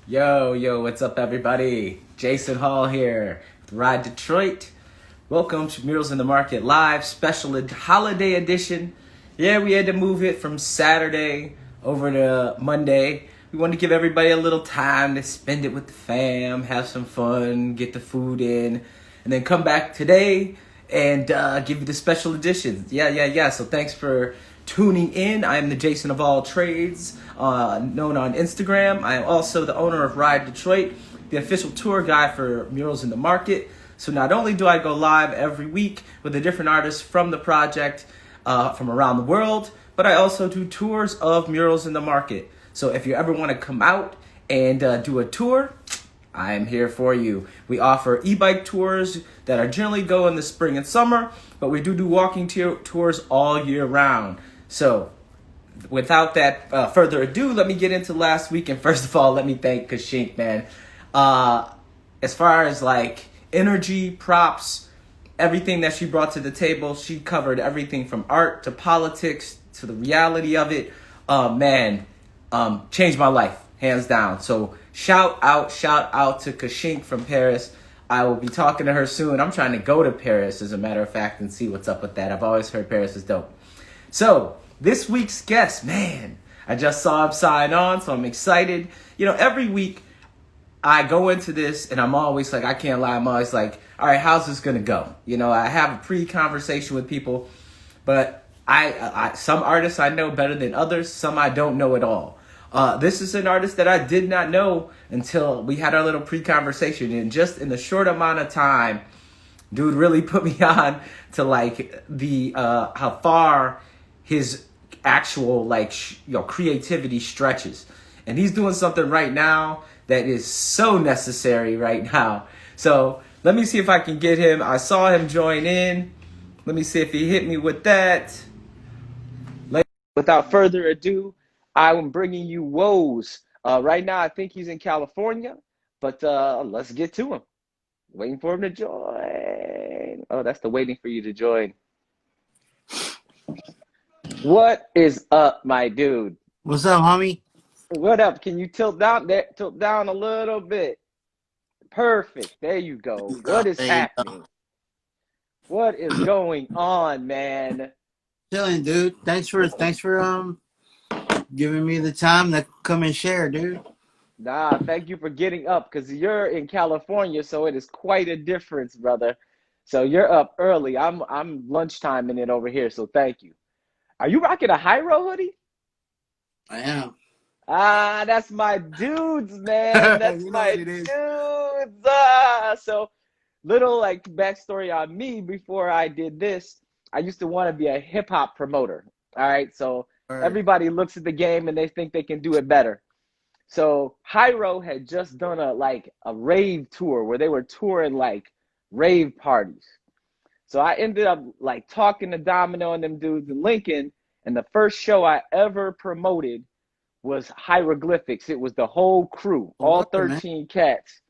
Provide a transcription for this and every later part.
Yo, what's up, everybody? Jason Hall here with Ride Detroit. Welcome to Murals in the Market Live special holiday edition. Yeah, we had to move it from Saturday over to Monday. We wanted to give everybody a little time to spend it with the fam, have some fun, get the food in, and then come back today and give you the special edition. Yeah. So thanks for tuning in. I am the Jason of all trades, known on Instagram. I am also the owner of Ride Detroit, the official tour guide for Murals in the Market. So not only do I go live every week with a different artist from the project from around the world, but I also do tours of Murals in the Market. So if you ever want to come out and do a tour, I am here for you. We offer e-bike tours that are generally go in the spring and summer, but we do walking tours all year round. So without that further ado, let me get into last week. And first of all, let me thank Kashink, man. As far as like energy, props, everything that she brought to the table, she covered everything from art to politics to the reality of it. Changed my life, hands down. So shout out to Kashink from Paris. I will be talking to her soon. I'm trying to go to Paris, as a matter of fact, and see what's up with that. I've always heard Paris is dope. So this week's guest, man, I just saw him sign on, so I'm excited. You know, every week I go into this and I'm always like, I can't lie, I'm always like, all right, how's this gonna go? You know, I have a pre-conversation with people, but I some artists I know better than others, some I don't know at all. This is an artist that I did not know until we had our little pre-conversation, and just in the short amount of time, dude really put me on to like the how far his actual creativity stretches, and he's doing something right now that is so necessary right now. So let me see if I can get him. I saw him join in. Let me see if he hit me with that. Without further ado, I'm bringing you Woes. Right now, I think he's in California, but let's get to him. Waiting for him to join. Oh, that's the waiting for you to join. What is up, my dude? What's up, homie? What up? Can you tilt down there? Tilt down a little bit. Perfect. There you go. What is happening? What is going on, man? Chilling, dude. Thanks for giving me the time to come and share, dude. Nah, thank you for getting up, because you're in California, so it is quite a difference, brother. So you're up early. I'm lunchtime in it over here, so thank you. Are you rocking a Hyro hoodie? I am. Ah, that's my dudes, man. That's You know my what it is. dudes. So little like backstory on me before I did this. I used to want to be a hip hop promoter. All right. So everybody looks at the game and they think they can do it better. So Hyro had just done a rave tour where they were touring like rave parties. So I ended up like talking to Domino and them dudes in Lincoln, and the first show I ever promoted was Hieroglyphics. It was the whole crew, all 13 cats.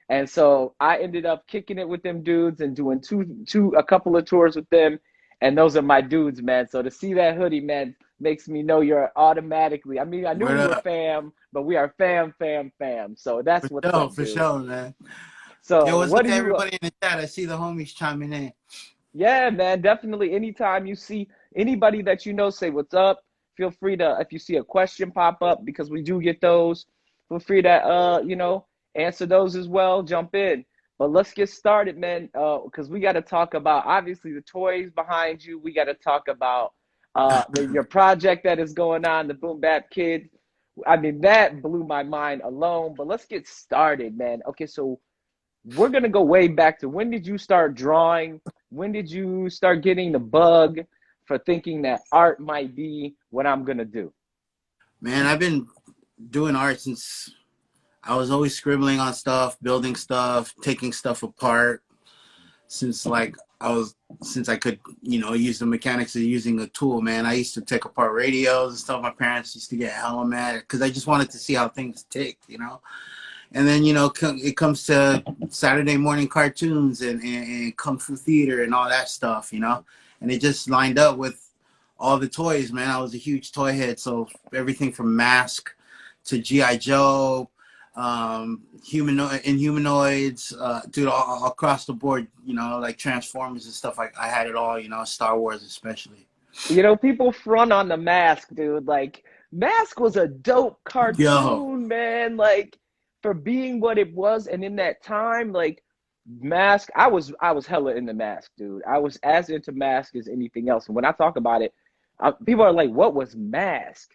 And so I ended up kicking it with them dudes and doing a couple of tours with them. And those are my dudes, man. So to see that hoodie, man, makes me know you're automatically. I mean, I knew we were fam, but we are fam. So that's what's up, for sure, man. So yo, what's up to everybody in the chat? I see the homies chiming in. Yeah, man, definitely. Anytime you see anybody that you know, say what's up. Feel free to, if you see a question pop up, because we do get those, feel free to, answer those as well. Jump in. But let's get started, man, because we got to talk about, obviously, the toys behind you. We got to talk about your project that is going on, the Boom Bap Kids. I mean, that blew my mind alone. But let's get started, man. Okay, so we're going to go way back to, when did you start drawing? When did you start getting the bug for thinking that art might be what I'm going to do? Man, I've been doing art since I was always scribbling on stuff, building stuff, taking stuff apart. Since I could, use the mechanics of using a tool, man. I used to take apart radios and stuff. My parents used to get hella mad because I just wanted to see how things ticked, And then, it comes to Saturday morning cartoons and Kung Fu theater and all that stuff, And it just lined up with all the toys, man. I was a huge toy head. So everything from Mask to G.I. Joe, humanoids, dude, all across the board, you know, like Transformers and stuff. Like I had it all, you know, Star Wars especially. You know, people front on the Mask, dude. Like, Mask was a dope Yo, cartoon, man. Like, for being what it was, and in that time, like, Mask, I was hella into Mask, dude. I was as into Mask as anything else. And when I talk about it, people are like, "What was Mask?"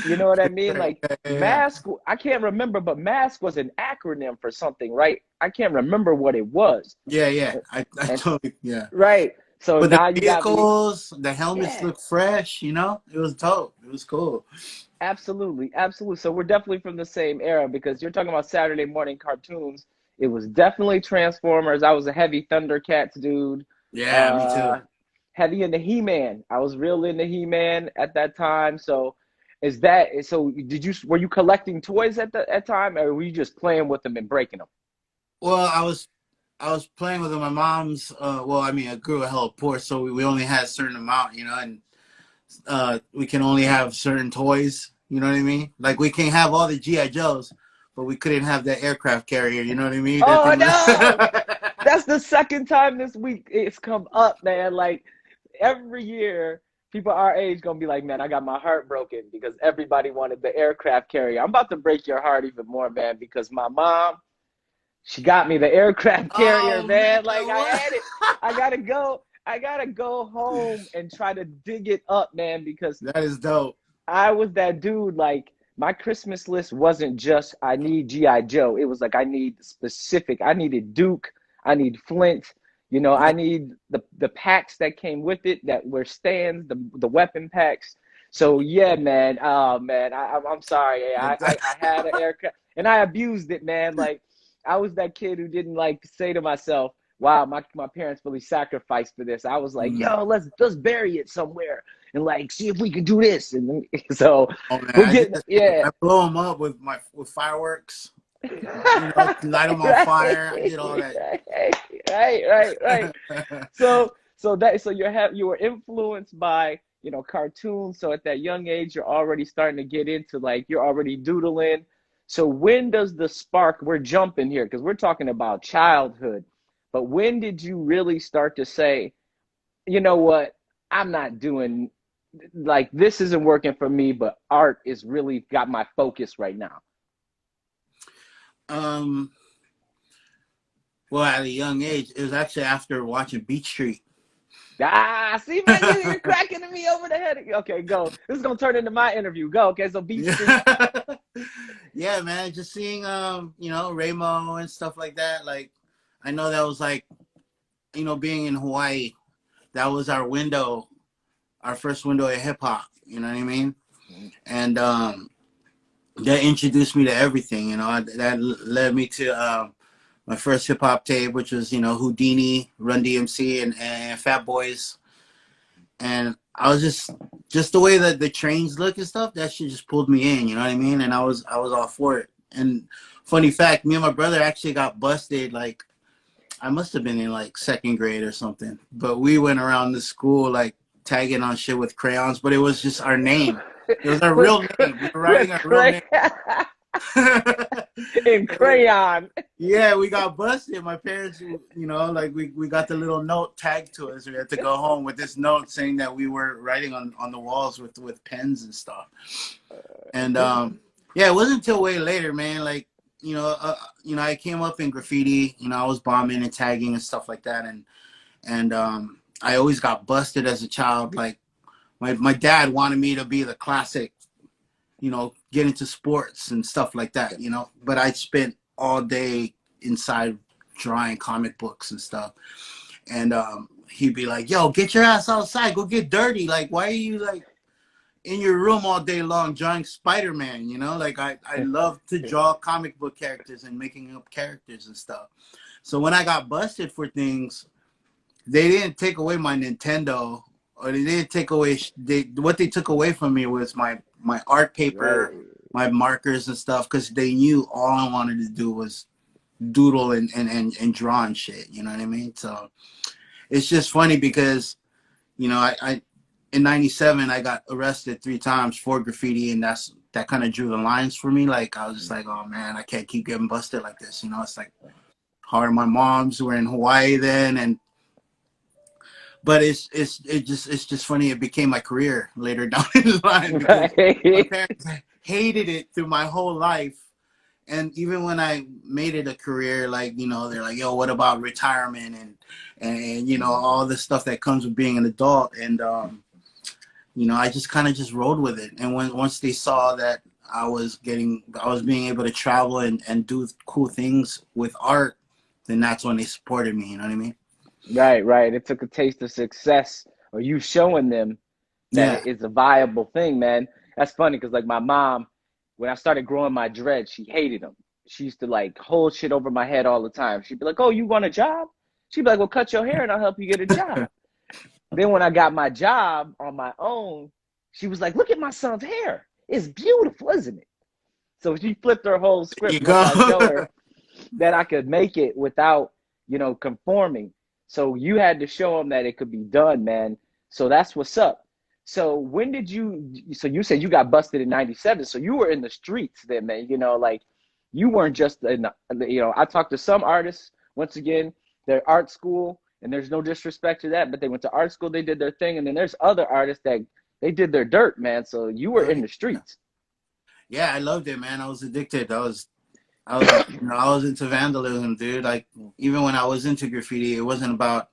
You know what I mean? yeah, Like, yeah, Mask, I can't remember, but Mask was an acronym for something, right? I can't remember what it was. yeah, yeah. I And totally, yeah. right, so But the now you got me. vehicles, the helmets Yeah. look fresh, you know? It was dope. It was cool. Absolutely, absolutely. So we're definitely from the same era because you're talking about Saturday morning cartoons. It was definitely Transformers. I was a heavy Thundercats dude. Yeah, me too. Uh, Heavy into He-Man. I was real into He-Man at that time. So is that so? Did you were you collecting toys at time, or were you just playing with them and breaking them? Well, I was playing with my mom's. Well, I mean, I grew a hell of poor, so we only had a certain amount, you know, and we can only have certain toys. You know what I mean? Like we can have all the GI Joes, but we couldn't have that aircraft carrier. You know what I mean? That Oh thing was. no! That's the second time this week it's come up, man. Like every year, people our age gonna be like, "Man, I got my heart broken because everybody wanted the aircraft carrier." I'm about to break your heart even more, man, because my mom, she got me the aircraft carrier, Oh man, man. Like I what? had it. I gotta go home and try to dig it up, man, because That is dope. I was that dude. Like my Christmas list wasn't just I need GI Joe. It was like I need specific. I needed Duke. I need Flint. You know, I Yeah. need the packs that came with it that were stands, the weapon packs. So yeah, man. Oh man, I'm sorry. I had an aircraft and I abused it, man. Like I was that kid who didn't like say to myself, "Wow, my parents really sacrificed for this." I was like, Mm. "Yo, let's bury it somewhere." And like see if we could do this. And so Oh man, we're I did getting the same. yeah. I blow them up with fireworks. You know, light them on right, fire. I did all that. right. So you were influenced by cartoons. So at that young age, you're already starting to get into like you're already doodling. So when does the spark? We're jumping here because we're talking about childhood. But when did you really start to say, you know what? I'm not doing like this isn't working for me, but art is really got my focus right now. um, well, at a young age, it was actually after watching Beach Street. Ah, see, man, you're cracking me over the head. Okay, go. This is gonna turn into my interview. Go. Okay, so Beach Street. Yeah, yeah, man. Just seeing you know, Raymo and stuff like that. Like, I know that was like, you know, being in Hawaii, that was our window, our first window at hip hop. You know what I mean? And that introduced me to everything. You know, that led me to my first hip hop tape, which was, you know, Houdini, Run DMC, and Fat Boys. And I was just the way that the trains look and stuff, that shit just pulled me in, you know what I mean? And I was all for it. And funny fact, me and my brother actually got busted. Like I must have been in like second grade or something, but we went around the school like tagging on shit with crayons, but it was just our name. It was our with real name. We were with writing our real cray name. in crayon. Yeah, we got busted. My parents, you know, like we got the little note tagged to us. We had to go home with this note saying that we were writing on the walls with pens and stuff. And yeah, it wasn't until way later, man. Like you know, I came up in graffiti. You know, I was bombing and tagging and stuff like that. And I always got busted as a child. Like my dad wanted me to be the classic, you know, get into sports and stuff like that, you know. But I spent all day inside drawing comic books and stuff. And he'd be like, "Yo, get your ass outside, go get dirty. Like, why are you like in your room all day long drawing Spider-Man?" You know, like I love to draw comic book characters and making up characters and stuff. So when I got busted for things, they didn't take away my Nintendo, or they didn't take away what they took away from me was my art Right. paper, my markers and stuff, because they knew all I wanted to do was doodle and draw and shit. You know what I mean? So it's just funny because, you know, I in '97 I got arrested 3 times for graffiti, and that's that kind of drew the lines for me. Like I was just like, oh man, I can't keep getting busted like this. You know, it's like hard. My moms were in Hawaii then, and but it's just funny. It became my career later down the line because my Right. parents hated it through my whole life. And even when I made it a career, like, you know, they're like, yo, what about retirement and you know, all the stuff that comes with being an adult. And you know, I just kind of just rode with it. And once they saw that I was being able to travel and do cool things with art, then that's when they supported me. You know what I mean? Right, right. It took a taste of success or you showing them that Yeah. it's a viable thing, man. That's funny because like my mom, when I started growing my dreads, she hated them. She used to like hold shit over my head all the time. She'd be like, "Oh, you want a job?" She'd be like, "Well, cut your hair and I'll help you get a job." Then when I got my job on my own, she was like, "Look at my son's hair. It's beautiful, isn't it?" So she flipped her whole There you script once go. I showed her that I could make it without, conforming. So you had to show them that it could be done, man. So that's what's up. So when did so you said you got busted in 97. So you were in the streets then, man, like you weren't just I talked to some artists, once again, they're art school and there's no disrespect to that, but they went to art school, they did their thing. And then there's other artists that they did their dirt, man. So you were Oh, in yeah. the streets. Yeah, I loved it, man. I was addicted. I was into vandalism, dude. Like even when I was into graffiti, it wasn't about.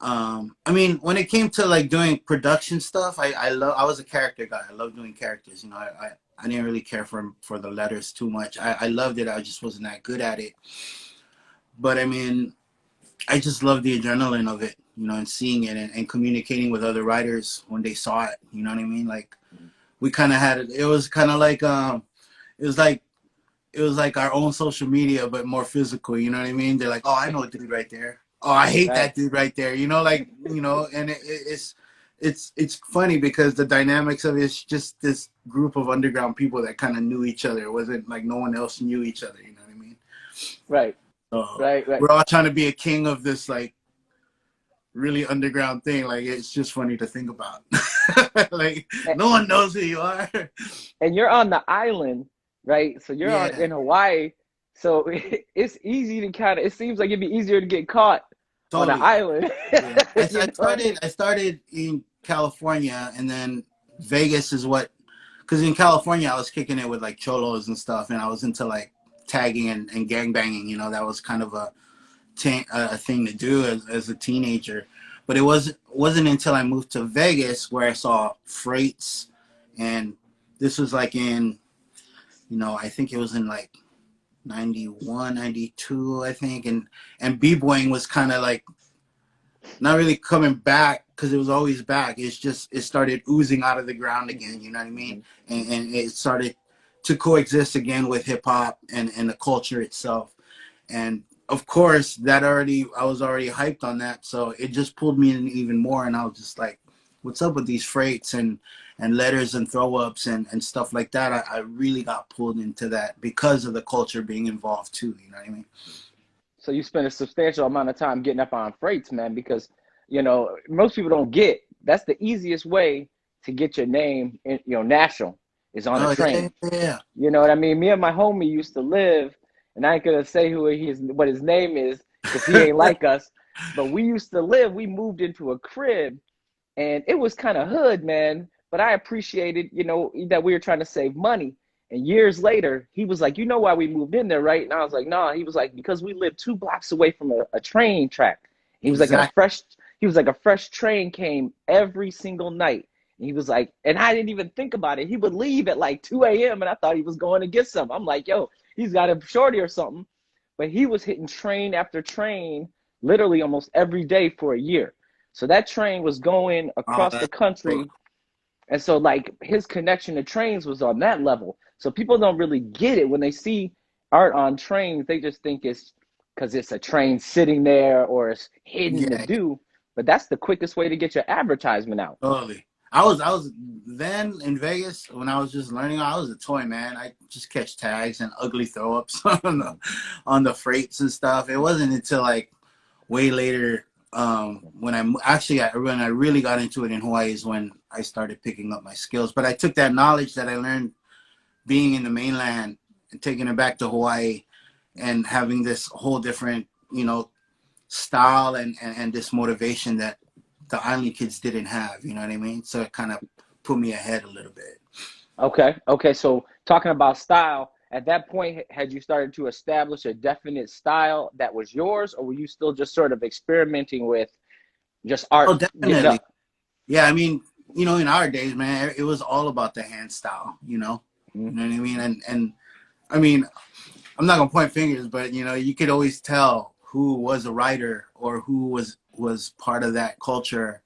I mean, when it came to like doing production stuff, I was a character guy. I love doing characters. You know, I didn't really care for the letters too much. I loved it. I just wasn't that good at it. But I mean, I just love the adrenaline of it, you know, and seeing it and communicating with other writers when they saw it. You know what I mean? Like we kind of had it. It was kind of like it was like it was like our own social media, but more physical. You know what I mean? They're like, oh, I know a dude right there. Oh, I hate Right. that dude right there. You know, like and it's funny because the dynamics of it's just this group of underground people that kind of knew each other. It wasn't like no one else knew each other. You know what I mean? Right. So Right. Right. we're all trying to be a king of this like really underground thing. Like it's just funny to think about. Like no one knows who you are. And you're on the island, right? So you're on Yeah, in Hawaii. So it's easy to it seems like it'd be easier to get caught on an totally. island. Yeah, I, You I know what I mean? started. I started in California, and then Vegas is what. Because in California, I was kicking it with like cholos and stuff, and I was into like tagging and gang banging. You know, that was kind of a thing to do as a teenager. But wasn't until I moved to Vegas where I saw freights, and this was like in, I think it was in like 91, 92, I think, and b-boying was kind of like not really coming back because it was always back. It started oozing out of the ground again. You know what I mean? Mm-hmm. And it started to coexist again with hip hop and the culture itself. And of course, I was already hyped on that, so it just pulled me in even more. And I was just like, "What's up with these freights and letters and throw ups and stuff like that?" I really got pulled into that because of the culture being involved too. You know what I mean? So you spend a substantial amount of time getting up on freights, man, because most people don't get that's the easiest way to get your name in, national is on a Oh yeah, train. yeah. You know what I mean? Me and my homie used to live, and I ain't gonna say what his name is, because he ain't like us. But we used to live. We moved into a crib, and it was kind of hood, man. But I appreciated, that we were trying to save money. And years later, he was like, "You know why we moved in there, right?" And I was like, "No." Nah. He was like, "Because we lived 2 blocks away from a train track." He was like, Exactly. a fresh train came every single night. And he was like, and I didn't even think about it. He would leave at like 2 a.m. and I thought he was going to get some. I'm like, yo, he's got a shorty or something. But he was hitting train after train, literally almost every day for a year. So that train was going Oh, across the that's cool. country, and so like his connection to trains was on that level. So people don't really get it when they see art on trains. They just think it's because it's a train sitting there or it's hidden to Yeah, do. But that's the quickest way to get your advertisement out. totally. I was then in Vegas when I was just learning. I was a toy man. I just catch tags and ugly throw ups on the freights and stuff. It wasn't until like way later when when I really got into it in Hawaii is when I started picking up my skills. But I took that knowledge that I learned being in the mainland and taking it back to Hawaii and having this whole different, you know, style and this motivation that the island kids didn't have, you know what I mean? So it kind of put me ahead a little bit. Okay. Okay. So talking about style, at that point, had you started to establish a definite style that was yours, or were you still just sort of experimenting with just art? Oh, definitely. Yeah, I mean, you know, in our days, man, it was all about the hand style, you know? Mm-hmm. You know what I mean? And I mean, I'm not gonna point fingers, but you know, you could always tell who was a writer or who was part of that culture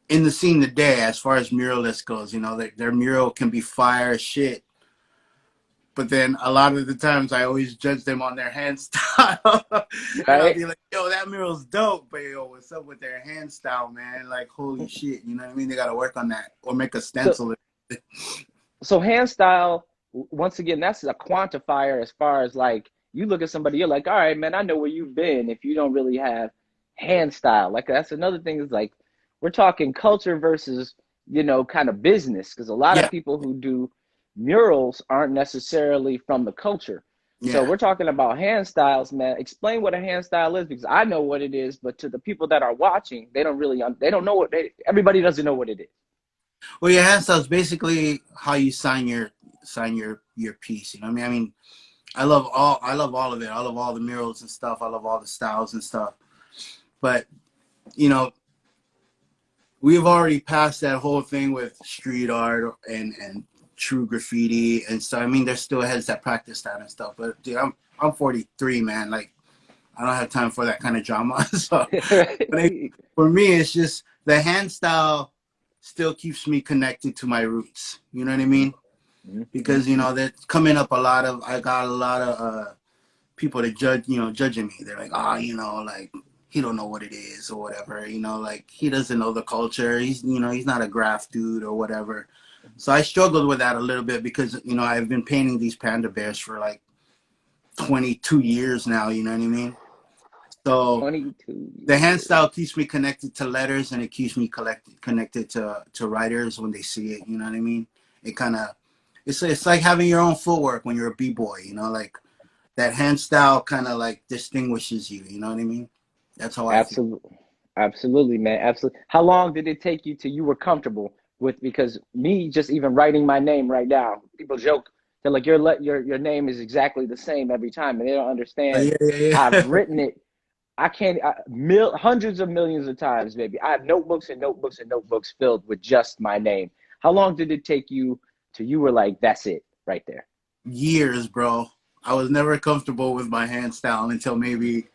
in the scene today as far as muralist goes. You know, their mural can be fire as shit, but then a lot of the times I always judge them on their hand style. And I'll Right. be like, yo, that mural's dope, but yo, what's up with their hand style, man? Like, holy shit, you know what I mean? They gotta work on that or make a So stencil. so hand style, once again, that's a quantifier as far as like you look at somebody, you're like, all right, man, I know where you've been if you don't really have hand style. Like that's another thing is like we're talking culture versus, kind of business. Because a lot of Yeah, people who do murals aren't necessarily from the culture. So yeah. we're talking about hand styles, man. Explain what a hand style is because I know what it is, but to the people that are watching, they don't know everybody doesn't know what it is. Well, your hand style is basically how you sign your piece. You know what I mean? I mean, I love all of it. I love all the murals and stuff. I love all the styles and stuff. But you know, we've already passed that whole thing with street art and true graffiti and so I mean there's still heads that practice that and stuff. But dude, I'm 43, man. Like I don't have time for that kind of drama. So for me it's just the hand style still keeps me connected to my roots. You know what I mean? Because you know that coming up I got a lot of people that judging me. They're like, oh, you know, like he don't know what it is or whatever. You know, like he doesn't know the culture. He's not a graph dude or whatever. So I struggled with that a little bit because I've been painting these panda bears for like 22 years now. You know what I mean? So 22 the hand years. style keeps me connected to letters and it keeps me connected to writers when they see it. You know what I mean? It kind of it's like having your own footwork when you're a b-boy. You know, like that hand style kind of like distinguishes you. You know what I mean? That's how I feel. Absolutely. Absolutely, man. Absolutely. How long did it take you till you were comfortable with? Because me just even writing my name right now, people joke. They're like, your name is exactly the same every time, and they don't understand. Yeah, yeah, I've yeah. written it. I can't hundreds of millions of times, baby. I have notebooks and notebooks and notebooks filled with just my name. How long did it take you till you were like, that's it right there? Years, bro. I was never comfortable with my hand style until maybe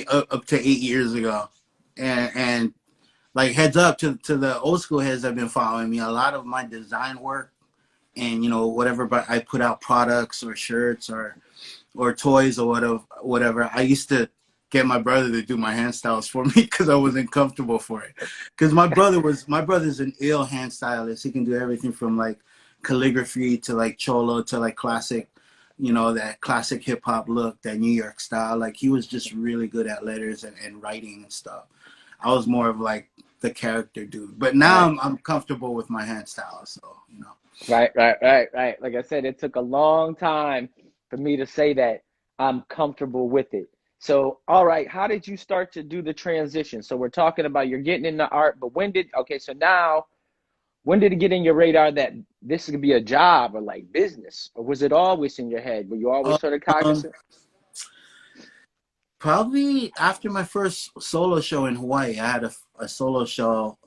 up to 8 years ago, and like heads up to the old school heads that have been following me. A lot of my design work and whatever, but I put out products or shirts or toys or whatever. I used to get my brother to do my hand styles for me because I wasn't comfortable for it. Because my brother's an ill hand stylist. He can do everything from like calligraphy to like cholo to like classic, that classic hip hop look, that New York style. Like he was just really good at letters and writing and stuff. I was more of like the character dude. But now Right. I'm comfortable with my hand style. So, Right. Like I said, it took a long time for me to say that I'm comfortable with it. So, all right, how did you start to do the transition? So we're talking about you're getting into art, but so now, when did it get in your radar that this could be a job or like business? Or was it always in your head? Were you always sort of um, cognizant? probably after my first solo show in Hawaii. I had a solo show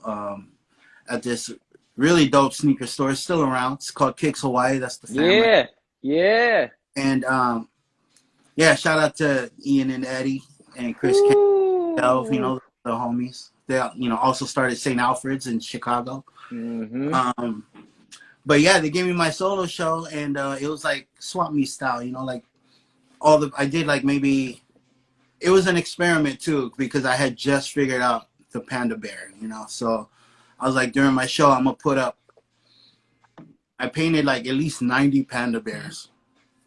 at this really dope sneaker store. It's still around. It's called Kicks Hawaii. That's the fam right. Yeah, yeah. And yeah, shout out to Ian and Eddie and Chris K. Ooh. The homies. They also started St. Alfred's in Chicago. Mm-hmm. Um, but yeah, they gave me my solo show, and it was like swap meet style. Like I did like maybe it was an experiment too because I had just figured out the panda bear. So I was like during my show I'm gonna put up. I painted like at least 90 panda bears.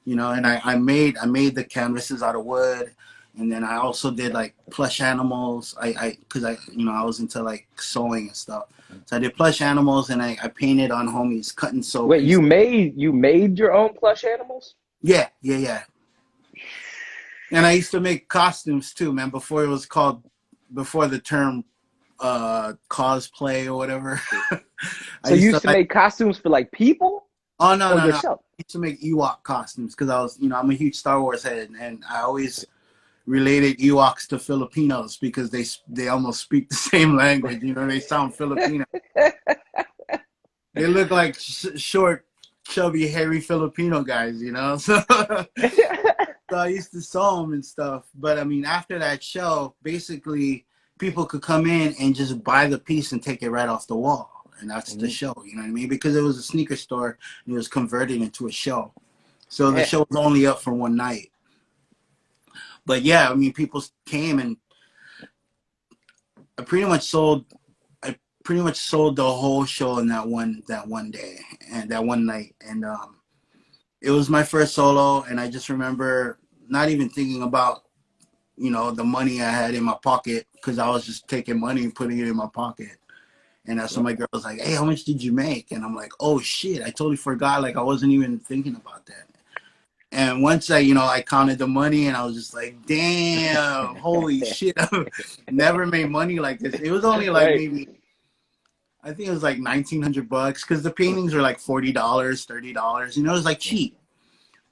And I made the canvases out of wood, and then I also did like plush animals. I because I was into like sewing and stuff. So I did plush animals, and I painted on homies, cut and sew Wait, pieces. you made your own plush animals? Yeah, yeah, yeah. And I used to make costumes too, man. Before the term cosplay or whatever. I So you used used to to like. make costumes for like people Oh no, or no, no! I yourself? used to make Ewok costumes because I was, I'm a huge Star Wars head, and I always related Ewoks to Filipinos because they almost speak the same language. They sound Filipino. They look like short, chubby, hairy Filipino guys. So I used to sew them and stuff. But I mean, after that show, basically people could come in and just buy the piece and take it right off the wall. And that's the Mhm. show, you know what I mean? Because it was a sneaker store and it was converted into a show. So the Yeah. show was only up for one night. But yeah, I mean, people came and I pretty much sold I pretty much sold the whole show in that one day and that one night. And it was my first solo, and I just remember not even thinking about the money I had in my pocket because I was just taking money and putting it in my pocket. And that's when my girl was like, "Hey, how much did you make?" And I'm like, "Oh shit, I totally forgot. Like I wasn't even thinking about that." And once I counted the money, and I was just like, "Damn, holy shit! I've never made money like this." It was only like Right. maybe I think it was like $1,900 because the paintings were like $40, $30. It was like cheap. Mm.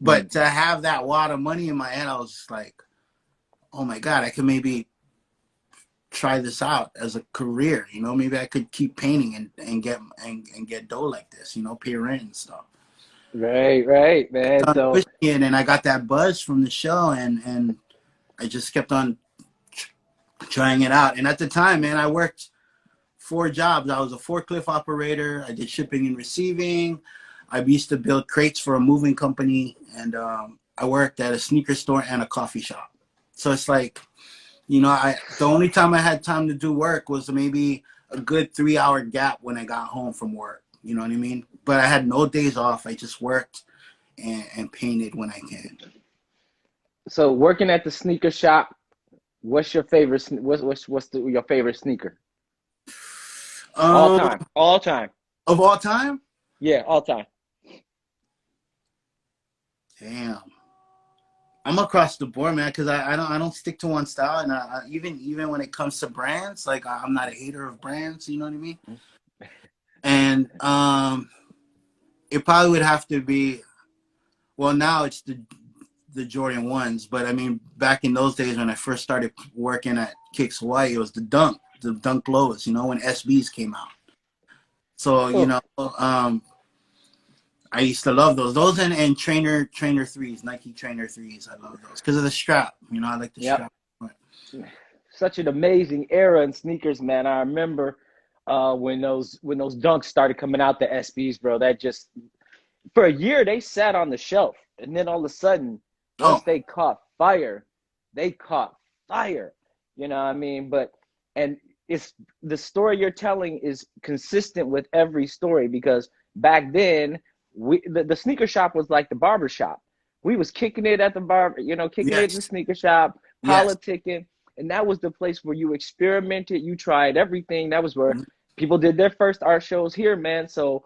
But to have that wad of money in my hand, I was just like, "Oh my god, I could maybe try this out as a career. Maybe I could keep painting and get dough like this. Pay rent and stuff." Right, man. On So pushing it, and I got that buzz from the show, and I just kept on trying it out. And at the time, man, I worked 4 jobs. I was a forklift operator. I did shipping and receiving. I used to build crates for a moving company, and I worked at a sneaker store and a coffee shop. So it's like, the only time I had time to do work was maybe a good 3-hour gap when I got home from work. You know what I mean? But I had no days off. I just worked and painted when I can. so working at the sneaker shop, what's your favorite your favorite sneaker? All Um, time. All time. of all time, Yeah, all time. damn. I'm across the board, man, because I don't stick to one style, and even when it comes to brands, like I'm not a hater of brands. You know what I mean? And it probably would have to be. Well, now it's the Jordan ones, but I mean, back in those days when I first started working at Kicks Hawaii, it was the Dunk Lows. When SBs came out. So Oh, I used to love those and trainer threes, Nike trainer threes. I love those because of the strap. I like the yep. strap. Such an amazing era in sneakers, man. I remember when those dunks started coming out, the SBs, bro. That just for a year they sat on the shelf, and then all of a sudden, once Oh, they caught fire, they caught fire. You know what I mean? But and it's the story you're telling is consistent with every story because back then the sneaker shop was like the barber shop. We was kicking it at the barber, kicking it in the yes, sneaker shop, yes. politicking, and that was the place where you experimented, you tried everything. That was where Mhm. people did their first art shows here, man. So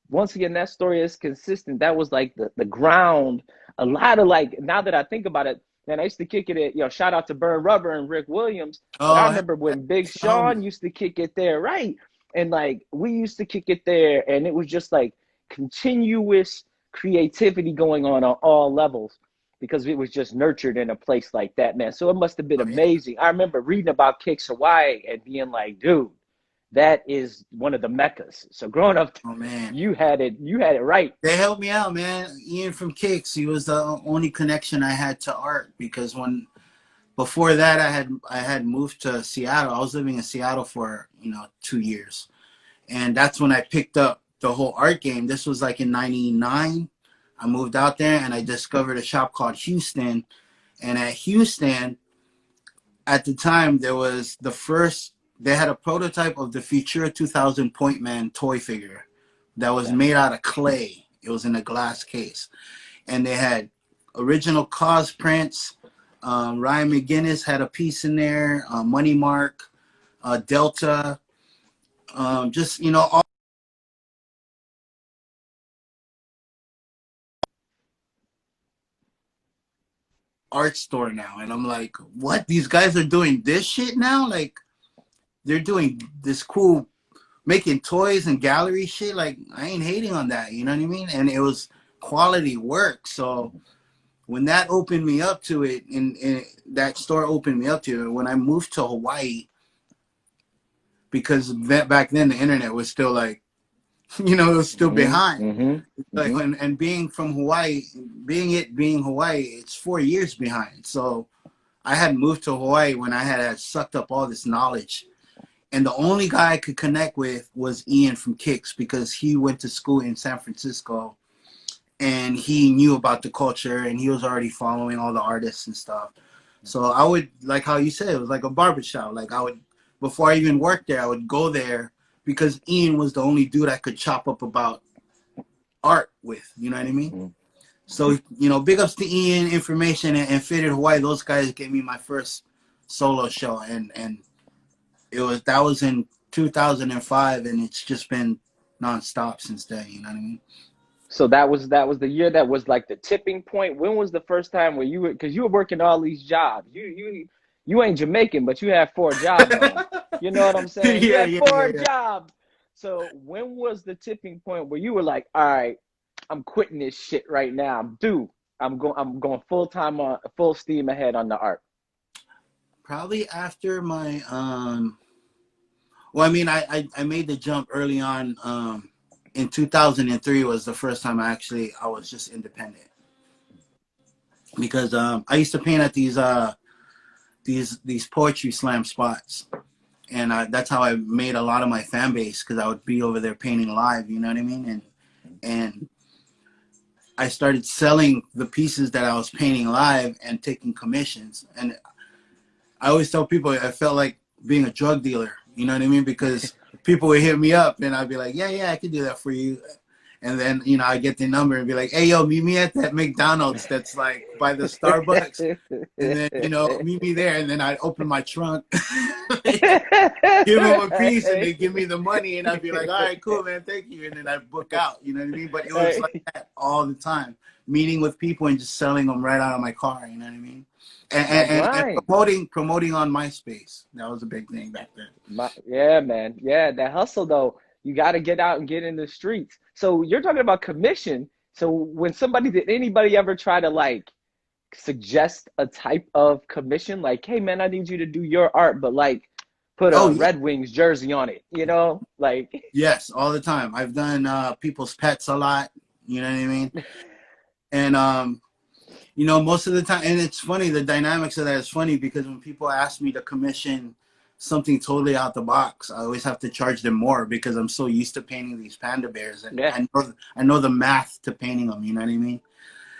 once again, that story is consistent. That was like the ground. A lot of like now that I think about it, man, I used to kick it at shout out to Burn Rubber and Rick Williams. But I Oh, remember when Big that's the homie. Sean used to kick it there, right? And like we used to kick it there, and it was just like continuous creativity going on all levels because it was just nurtured in a place like that, man. So it must have been Oh yeah. amazing. I remember reading about Kicks Hawaii and being like, dude, that is one of the meccas. So growing up, Oh man. you had it right. They helped me out, man. Ian from Kicks, he was the only connection I had to art because before that I had moved to Seattle. I was living in Seattle for 2 years, and that's when I picked up the whole art game. This was like in '99. I moved out there and I discovered a shop called Houston, and at Houston at the time there was they had a prototype of the Futura 2000 Point Man toy figure that was Okay. made out of clay. It was in a glass case, and they had original cause prints. Ryan McGinnis had a piece in there. Money Mark, Delta. Just all art store now, and I'm like, what? These guys are doing this shit now? Like they're doing this cool making toys and gallery shit. Like I ain't hating on that, you know what I mean? And it was quality work. So when that opened me up to it, and that store opened me up to it, when I moved to Hawaii, because back then the internet was still like, it was still behind. Like and being from Hawaii, being Hawaii, it's 4 years behind. So I had moved to Hawaii when I had sucked up all this knowledge. And the only guy I could connect with was Ian from Kicks, because he went to school in San Francisco and he knew about the culture and he was already following all the artists and stuff. So I would, like how you said, it was like a barbershop. Like I would, before I even worked there, I would go there because Ian was the only dude I could chop up about art with, you know what I mean? So, big ups to Ian, Information, and Faded Hawaii. Those guys gave me my first solo show, and that was in 2005, and it's just been nonstop since then, you know what I mean? So that was the year that was like the tipping point. When was the first time where you were, because you were working all these jobs. You ain't Jamaican, but you had 4 jobs on. You know what I'm saying? You had four Yeah. jobs. So when was the tipping point where you were like, all right, I'm quitting this shit right now. I'm going full steam ahead on the art. Probably after my well, I mean, I made the jump early on. In 2003 was the first time I was just independent, because I used to paint at these poetry slam spots, and that's how I made a lot of my fan base, because I would be over there painting live, you know what I mean? And I started selling the pieces that I was painting live and taking commissions. And I always tell people I felt like being a drug dealer, you know what I mean? Because people would hit me up and I'd be like, yeah, I can do that for you. And then, I get the number and be like, hey, yo, meet me at that McDonald's that's like by the Starbucks. And then, meet me there. And then I'd open my trunk, give them a piece, and they give me the money. And I'd be like, all right, cool, man, thank you. And then I'd book out, you know what I mean? But it was like that all the time, meeting with people and just selling them right out of my car, you know what I mean? And promoting on MySpace. That was a big thing back then. Yeah, man. Yeah, that hustle though. You got to get out and get in the streets. So you're talking about commission. So did anybody ever try to like suggest a type of commission? Like, hey man, I need you to do your art, but like put a Yeah. Red Wings jersey on it, like. Yes, all the time. I've done people's pets a lot, you know what I mean? And most of the time, and it's funny, the dynamics of that is funny, because when people ask me to commission something totally out the box, I always have to charge them more, because I'm so used to painting these panda bears, and Yeah. I know the math to painting them, you know what I mean?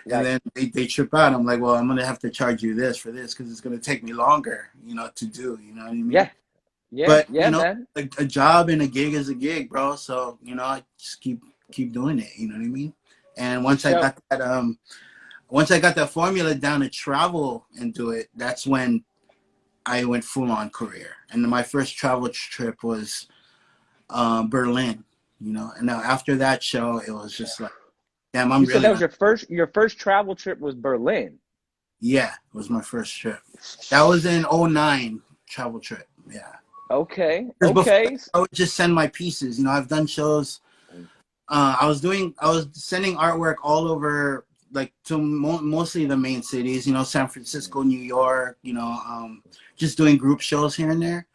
Right. And then they trip out. I'm like, well, I'm gonna have to charge you this for this, because it's gonna take me longer, to do, you know what I mean? Yeah, but man. a job and a gig is a gig, bro. So I just keep doing it, you know what I mean? And once I got that formula down to travel and do it, that's when I went full on career. And my first travel trip was Berlin, And now after that show, it was just like, damn, You said that was your first travel trip was Berlin. Yeah, it was my first trip. That was in 2009 travel trip. Yeah. Okay. I would just send my pieces. I've done shows. I was sending artwork all over, like to mostly the main cities, San Francisco, New York, just doing group shows here and there.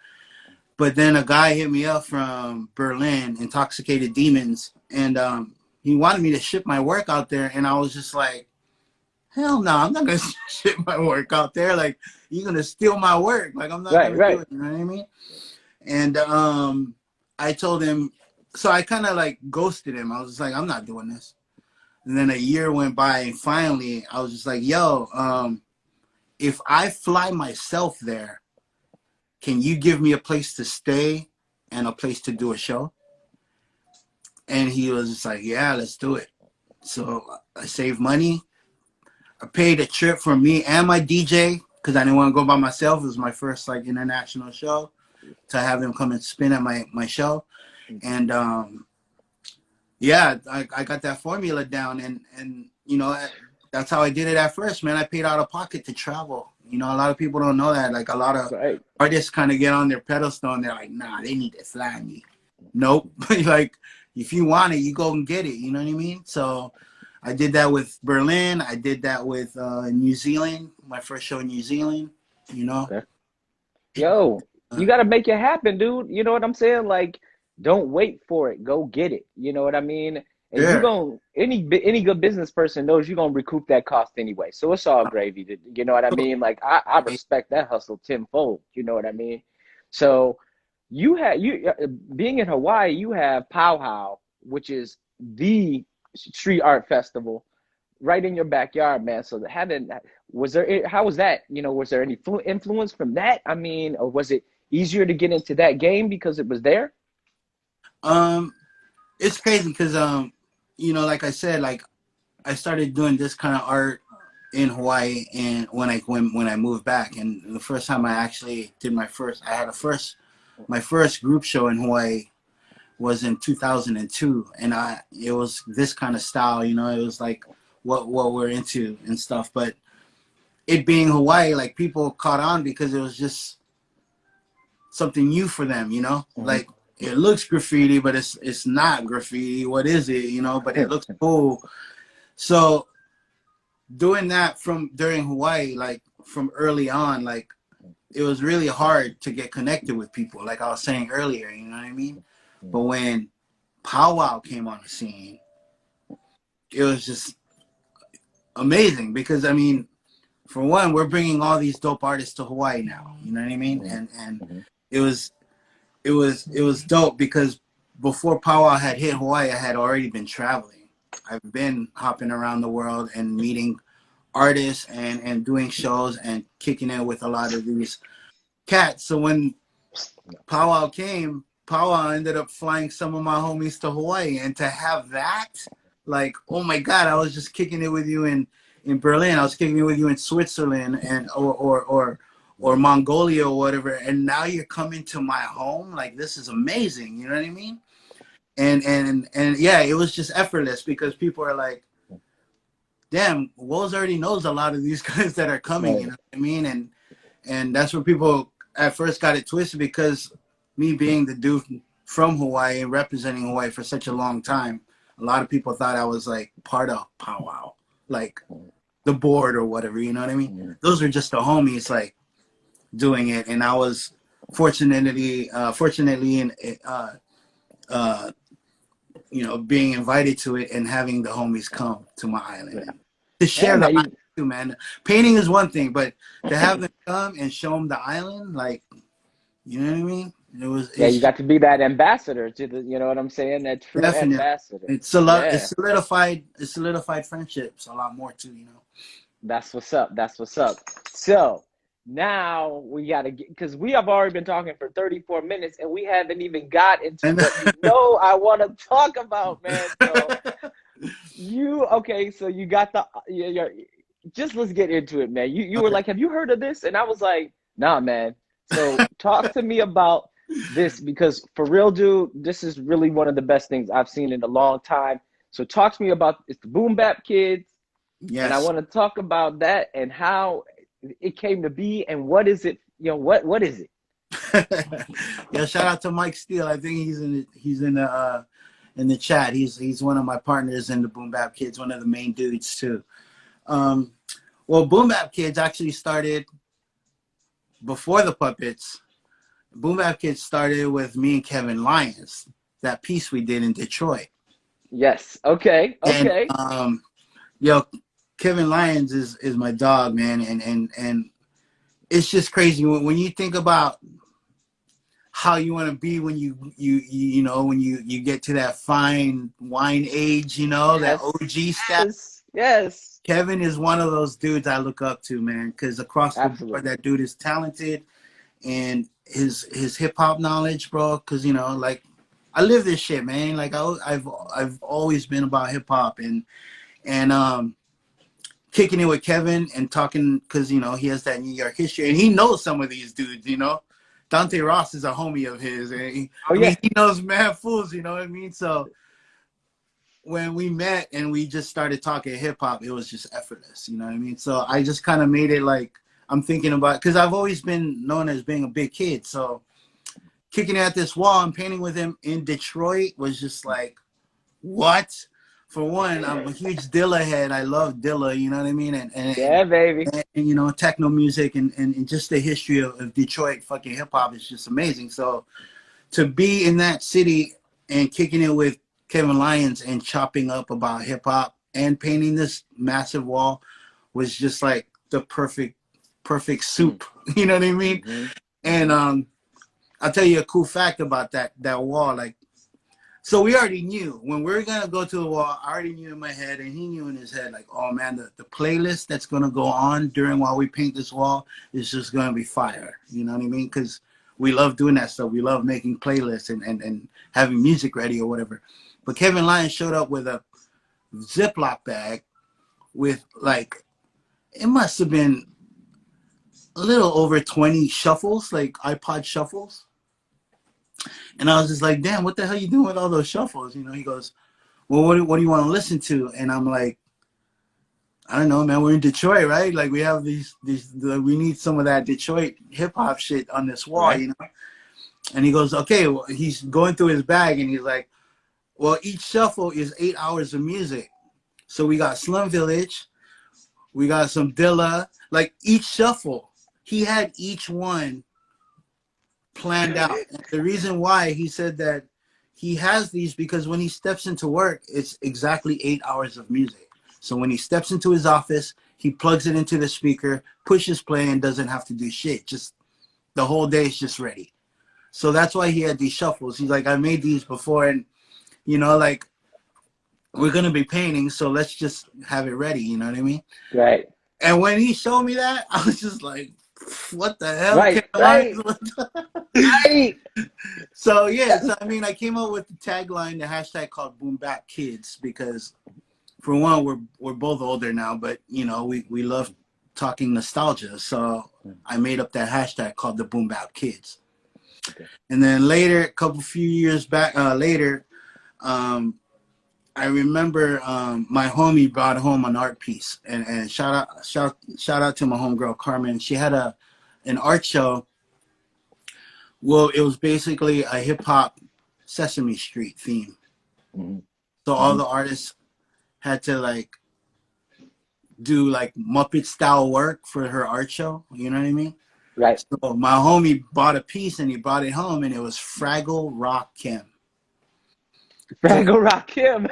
But then a guy hit me up from Berlin, Intoxicated Demons, and he wanted me to ship my work out there. And I was just like, hell no, I'm not going to ship my work out there. Like, you're going to steal my work. Like, I'm not going to do it. You know what I mean? And I told him, so I kind of like ghosted him. I was just like, I'm not doing this. And then a year went by, and finally I was just like, yo, if I fly myself there, can you give me a place to stay and a place to do a show? And he was just like, yeah, let's do it. So I saved money. I paid a trip for me and my DJ, because I didn't want to go by myself. It was my first like international show, to have him come and spin at my show. And yeah, I got that formula down, and you know, that's how I did it at first, man. I paid out of pocket to travel. You know, a lot of people don't know that. Like, a lot of Right. artists kind of get on their pedestal and they're like, nah, they need to fly me. Nope. Like, if you want it, you go and get it. You know what I mean? So I did that with Berlin. I did that with New Zealand, my first show in New Zealand, you know. Okay. Yo, you got to make it happen, dude. You know what I'm saying? Like, don't wait for it. Go get it. You know what I mean? And you Yeah. going any good business person knows you're gonna recoup that cost anyway. So it's all gravy. You know what I mean? Like I respect that hustle tenfold. You know what I mean? So you had being in Hawaii, you have Powwow, which is the street art festival right in your backyard, man. So having was there how was that? You know, was there any influence from that? I mean, or was it easier to get into that game because it was there? It's crazy because you know, like I said, like I started doing this kind of art in Hawaii, and when I moved back, and the first time I actually did my first group show in Hawaii was in 2002, and it was this kind of style, you know, it was like what we're into and stuff. But it being Hawaii, like, people caught on because it was just something new for them, you know. Mm-hmm. Like, it looks graffiti, but it's not graffiti. What is it, you know? But it looks cool. So doing that during Hawaii, like, from early on, like, it was really hard to get connected with people, like I was saying earlier, you know what I mean? But when Powwow came on the scene, it was just amazing because, I mean, for one, we're bringing all these dope artists to Hawaii now, you know what I mean? And it was dope because before Powwow had hit Hawaii, I had already been traveling. I've been hopping around the world and meeting artists and doing shows and kicking it with a lot of these cats. So when Powwow came, Powwow ended up flying some of my homies to Hawaii, and to have that, like, oh my God, I was just kicking it with you in Berlin. I was kicking it with you in Switzerland and or Mongolia or whatever, and now you're coming to my home. Like, this is amazing. You know what I mean? And yeah, it was just effortless because people are like, damn, Woes already knows a lot of these guys that are coming. Right. You know what I mean? And that's where people at first got it twisted, because me being the dude from Hawaii and representing Hawaii for such a long time, a lot of people thought I was like part of Powwow, like the board or whatever, you know what I mean? Those are just the homies, like, doing it. And I was fortunately in you know, being invited to it and having the homies come to my island to share the island too, man. Painting is one thing, but to have them come and show them the island, like, you know what I mean? You got to be that ambassador to the, you know what I'm saying? That true ambassador. It's a lot. It's solidified friendships a lot more too, you know. That's what's up. That's what's up. So now we got to get, because we have already been talking for 34 minutes and we haven't even got into what you know I want to talk about, man. So so you got just let's get into it, man. You were like, have you heard of this? And I was like, nah, man. So talk to me about this, because for real, dude, this is really one of the best things I've seen in a long time. So talk to me about, it's the Boom Bap Kids. Yes. And I want to talk about that and how it came to be and what is it, you know, what is it? Yeah, shout out to Mike Steele. I think he's in the chat. He's one of my partners in the Boom Bap Kids, one of the main dudes too. Well, Boom Bap Kids actually started before the Puppets. Boom Bap Kids started with me and Kevin Lyons, that piece we did in Detroit. Yes. Okay. And, Kevin Lyons is my dog, man, and it's just crazy when you think about how you want to be when you know, when you get to that fine wine age, you know, that OG status. Yes. Kevin is one of those dudes I look up to, man, because across the board, that dude is talented, and his hip hop knowledge, bro. Because, you know, like, I live this shit, man. Like, I've always been about hip hop and kicking it with Kevin and talking, because, you know, he has that New York history and he knows some of these dudes, you know. Dante Ross is a homie of his, and Oh I mean yeah. he knows mad fools, you know what I mean? So when we met and we just started talking hip hop, it was just effortless, you know what I mean? So I just kind of made it like I'm thinking about, because I've always been known as being a big kid, so kicking at this wall and painting with him in Detroit was just like, what? For one, I'm a huge Dilla head. I love Dilla, you know what I mean? Yeah, baby. And you know, techno music and just the history of Detroit fucking hip hop is just amazing. So to be in that city and kicking it with Kevin Lyons and chopping up about hip hop and painting this massive wall was just like the perfect soup. You know what I mean? Mm-hmm. And I'll tell you a cool fact about that wall. Like, so we already knew when we were gonna go to the wall. I already knew in my head, and he knew in his head, like, oh man, the playlist that's gonna go on during while we paint this wall is just gonna be fire. You know what I mean? Because we love doing that stuff. We love making playlists and having music ready or whatever. But Kevin Lyons showed up with a Ziploc bag with like, it must have been a little over 20 shuffles, like iPod shuffles. And I was just like, damn, what the hell you doing with all those shuffles? You know, he goes, well, what do you want to listen to? And I'm like, I don't know, man. We're in Detroit, right? Like we have we need some of that Detroit hip hop shit on this wall, Right. you know? And he goes, okay, well, he's going through his bag and he's like, well, each shuffle is 8 hours of music. So we got Slum Village, we got some Dilla, like each shuffle, he had each one planned out. And the reason why he said that he has these because when he steps into work, it's exactly 8 hours of music. So when he steps into his office, he plugs it into the speaker, pushes play, and doesn't have to do shit. Just the whole day is just ready. So that's why he had these shuffles. He's like, I made these before, and you know, like we're gonna be painting, so let's just have it ready. You know what I mean? Right. And when he showed me that, I was just like, what the hell? Right. Right. Right. So yeah, so I mean, I came up with the tagline, the hashtag called Boom Bap Kids, because for one, we're both older now, but you know, we love talking nostalgia. So I made up that hashtag called the Boom Bap Kids. Okay. And then later, a few years back, later, I remember my homie brought home an art piece, and shout out to my homegirl Carmen. She had an art show. Well, it was basically a hip hop Sesame Street theme. Mm-hmm. So all the artists had to like do like Muppet style work for her art show. You know what I mean? Right. So my homie bought a piece and he brought it home, and it was Fraggle Rock Kim. So Fraggle Rock Kim.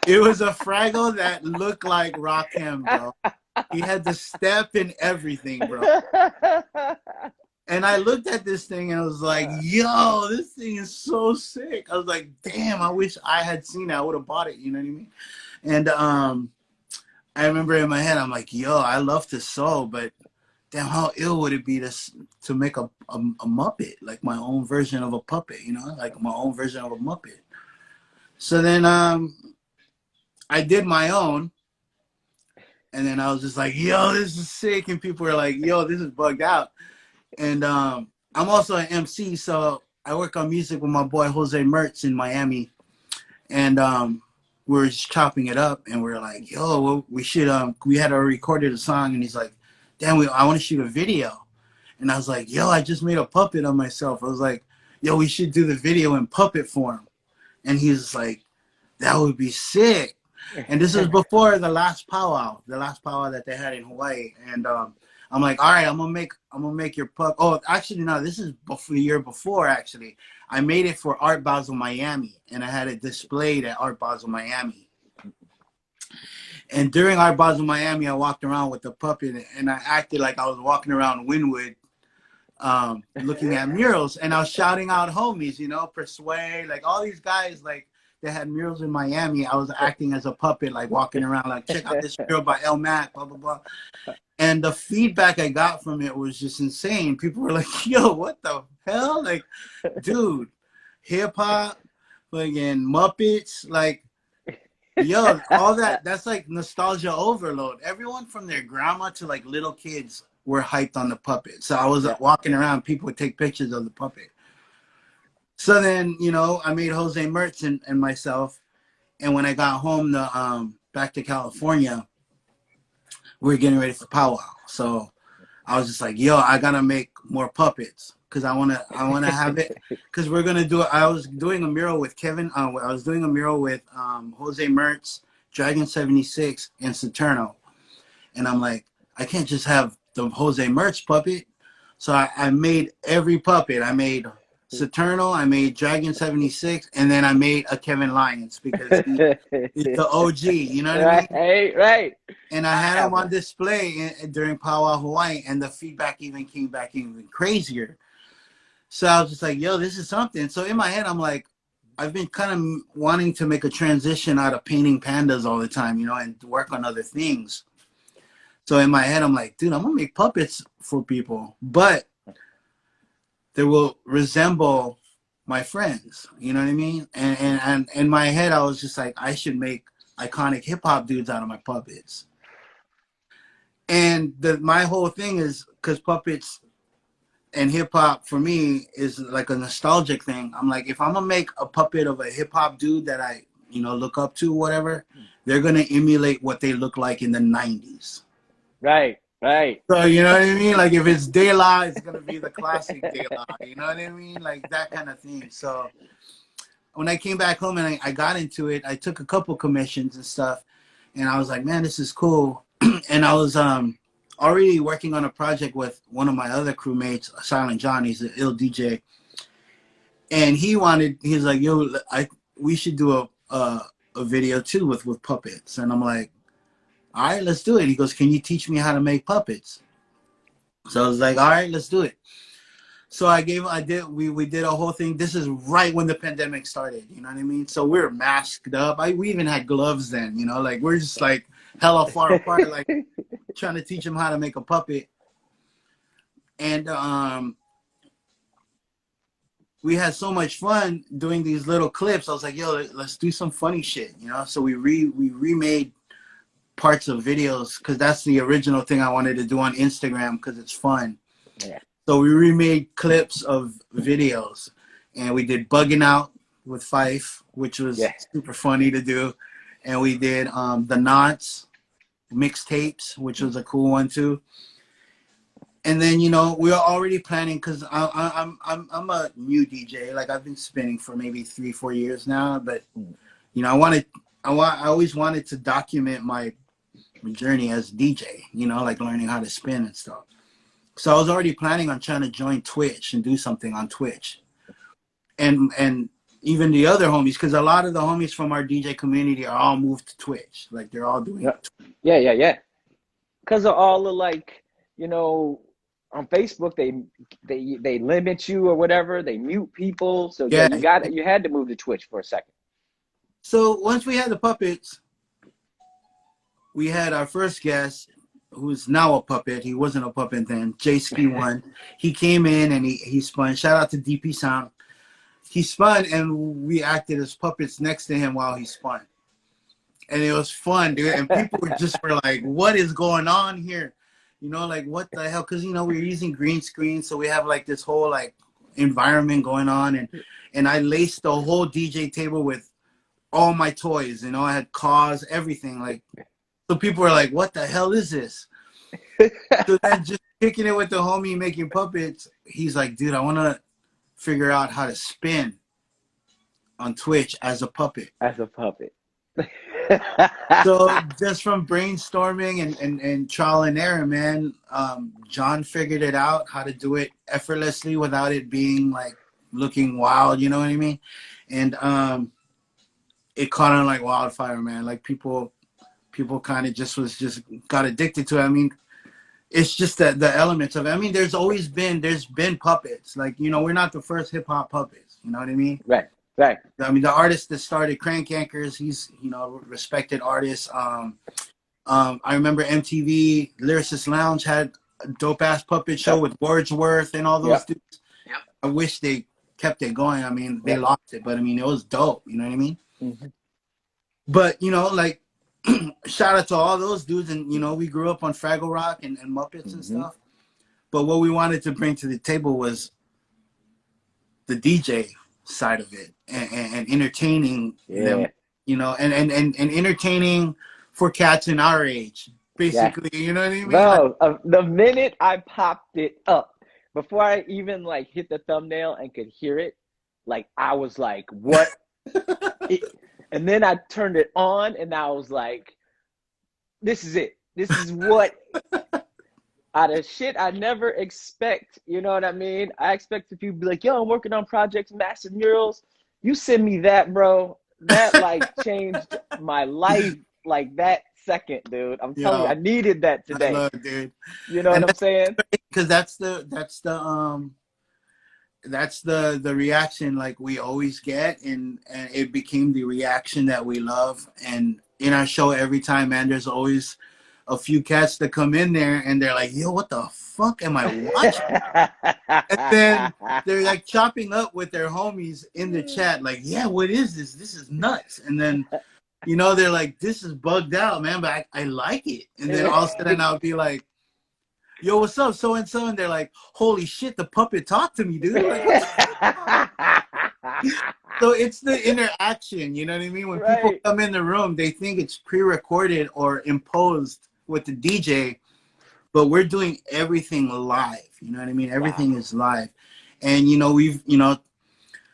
it was a Fraggle that looked like Rakim, bro. He had the step and everything, bro. And I looked at this thing and I was like, yo, this thing is so sick. I was like, damn, I wish I had seen it. I would have bought it, you know what I mean? And I remember in my head, I'm like, yo, I love to sew, but damn, how ill would it be to make a Muppet, like my own version of a puppet, you know, like my own version of a Muppet. So then I did my own, and then I was just like, yo, this is sick. And people were like, yo, this is bugged out. And I'm also an MC, so I work on music with my boy Jose Mertz in Miami. And we were just chopping it up, and we are like, yo, well, we should, we had already recorded a song, and he's like, damn, I want to shoot a video. And I was like, yo, I just made a puppet of myself. I was like, yo, we should do the video in puppet form. And he's like, that would be sick. And this is before the last powwow that they had in Hawaii. And I'm like, all right, I'm gonna make your pup. Oh, actually, no, this is the year before. Actually, I made it for Art Basel Miami, and I had it displayed at Art Basel Miami. And during Art Basel Miami, I walked around with the puppet, and I acted like I was walking around Wynwood, looking at murals, and I was shouting out homies, you know, Persuade, like all these guys, like that had murals in Miami. I was acting as a puppet, like walking around, like check out this mural by El Mac, blah blah blah. And the feedback I got from it was just insane. People were like, "Yo, what the hell? Like, dude, hip hop, fucking Muppets, like." Yo, all that's like nostalgia overload. Everyone from their grandma to like little kids were hyped on the puppet. So I was walking around, people would take pictures of the puppet. So then, you know, I made Jose Mertz and myself. And when I got home back to California, we were getting ready for powwow. So I was just like, yo, I gotta make more puppets because I wanna have it because we're gonna do it. I was doing a mural with Kevin. I was doing a mural with Jose Mertz, Dragon 76, and Saturno. And I'm like, I can't just have the Jose Mertz puppet. So I made every puppet. I made Saturno, I made Dragon 76, and then I made a Kevin Lyons because he's the OG, you know what I mean? Right. And I had him on display during Powwow Hawaii, and the feedback even came back even crazier. So I was just like, yo, this is something. So in my head, I'm like, I've been kind of wanting to make a transition out of painting pandas all the time, you know, and work on other things. So in my head, I'm like, dude, I'm gonna make puppets for people, but they will resemble my friends. You know what I mean? And in my head, I was just like, I should make iconic hip hop dudes out of my puppets. And my whole thing is because puppets and hip hop for me is like a nostalgic thing. I'm like, if I'm gonna make a puppet of a hip hop dude that I, you know, look up to, whatever, they're gonna emulate what they look like in the '90s. Right. So you know what I mean? Like if it's De La, it's gonna be the classic De La. You know what I mean? Like that kind of thing. So when I came back home and I got into it, I took a couple commissions and stuff, and I was like, man, this is cool. And I was already working on a project with one of my other crewmates, Silent John. He's an ill DJ, and he's like, yo, we should do a video too with puppets. And I'm like, all right, let's do it. He goes, can you teach me how to make puppets? So I was like, all right, let's do it. So we did a whole thing. This is right when the pandemic started, you know what I mean? So we were masked up. We even had gloves then, you know, like we're just like hella far apart, like trying to teach him how to make a puppet. And we had so much fun doing these little clips. I was like, yo, let's do some funny shit, you know? So we remade parts of videos because that's the original thing I wanted to do on Instagram because it's fun. Yeah. So we remade clips of videos, and we did Bugging Out with Fife, which was super funny to do. And we did the Knots mixtapes, which was a cool one too. And then, you know, we were already planning because I'm a new DJ. Like I've been spinning for maybe 3-4 years now, but you know, I always wanted to document my journey as a DJ, you know, like learning how to spin and stuff. So I was already planning on trying to join Twitch and do something on Twitch. And even the other homies, because a lot of the homies from our DJ community are all moved to Twitch. Like they're all doing it. Yeah. Because of all the, like, you know, on Facebook they limit you or whatever, they mute people. So you had to move to Twitch for a second. So once we had the puppets, we had our first guest, who's now a puppet. He wasn't a puppet then. J-Ski1. He came in and he spun. Shout out to DP Sound. He spun and we acted as puppets next to him while he spun. And it was fun, dude. And people were like, what is going on here? You know, like what the hell? Because, you know, we were using green screen. So we have like this whole like environment going on. And I laced the whole DJ table with all my toys. You know, I had cars, everything. Like, so people were like, what the hell is this? So then just kicking it with the homie making puppets, he's like, dude, I want to figure out how to spin on Twitch as a puppet. So just from brainstorming and trial and error, man, John figured it out, how to do it effortlessly without it being like looking wild, you know what I mean? And it caught on like wildfire, man. Like people kind of just got addicted to it. I mean, it's just that the elements of it. I mean, there's been puppets. Like, you know, we're not the first hip hop puppets. You know what I mean? Right. I mean, the artist that started Crank Yankers, he's, you know, respected artist. I remember MTV Lyricist Lounge had a dope ass puppet show with Wordsworth and all those dudes. Yep. I wish they kept it going. I mean, they lost it, but I mean, it was dope. You know what I mean? Mm-hmm. But, you know, like, shout out to all those dudes. And, you know, we grew up on Fraggle Rock and Muppets and stuff. But what we wanted to bring to the table was the DJ side of it, and entertaining them, Yeah. you know, and entertaining for cats in our age, Yeah. basically. You know what I mean? Like, Bro, the minute I popped it up, before I even like hit the thumbnail and could hear it, like I was like, what? It, and then I turned it on and I was like, this is it. This is what out of shit I never expect. You know what I mean? I expect if you be like, yo, I'm working on projects, massive murals. You send me that, bro. That like changed my life like that second, dude. I'm telling you, yo, I needed that I today. love it, dude. You know what And I'm that's saying? because that's the reaction like we always get, and it became the reaction that we love. And in our show every time, man, there's always a few cats that come in there and they're like, yo, what the fuck am I watching? And then they're like chopping up with their homies in the chat, like, yeah, what is this? This is nuts. And then, you know, they're like, this is bugged out, man, but I like it. And then all of a sudden I'll be like, yo, what's up, so and so? And they're like, holy shit, the puppet talked to me, dude. Like, what the fuck? So it's the interaction, you know what I mean? When people Right. come in the room, they think it's pre-recorded or imposed with the DJ, but we're doing everything live. You know what I mean? Wow. Everything is live. And you know, we've, you know,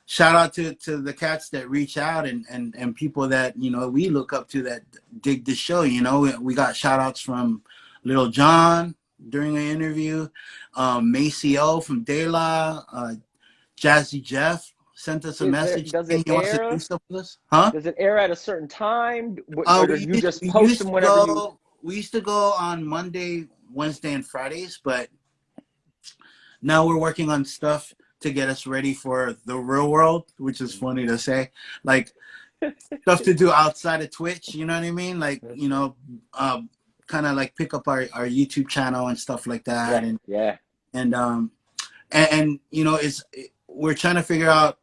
shout out to the cats that reach out, and people that, you know, we look up to that dig the show. You know, we got shout outs from Little John during an interview, Macy O from De La, Jazzy Jeff sent us a Is there message saying he wants to do stuff with us. Huh? does it air at a certain time, or do you just We post used them to whenever you? go. We used to go on Monday, Wednesday, and Fridays, but now we're working on stuff to get us ready for the real world, which is funny to say. Like stuff to do outside of Twitch, you know what I mean? Like, you know, kind of like pick up our YouTube channel and stuff like that. Yeah, And yeah. and you know, we're trying to figure out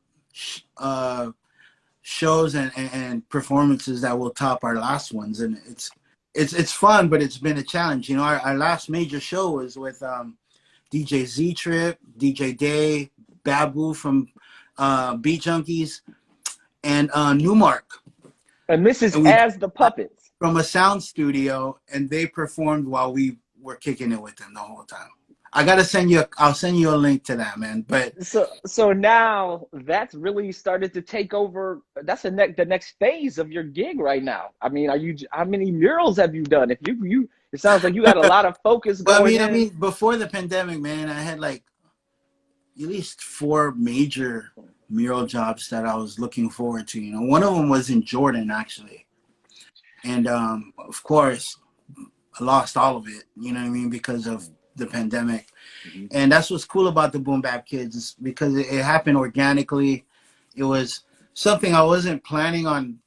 shows and performances that will top our last ones. And it's fun, but it's been a challenge. You know, our last major show was with DJ Z Trip, DJ Day, Babu from Beat Junkies, and Newmark. And this is And we as the puppets. from a sound studio, and they performed while we were kicking it with them the whole time. I gotta send you. I'll send you a link to that, man. But So now that's really started to take over. That's the next phase of your gig right now. I mean, how many murals have you done? If you it sounds like you got a lot of focus but going I in. mean, before the pandemic, man, I had like at least 4 major mural jobs that I was looking forward to. You know, one of them was in Jordan actually, and of course, I lost all of it. You know what I mean, because of the pandemic. Mm-hmm. And that's what's cool about the Boom Bap Kids, is because it happened organically. It was something I wasn't planning on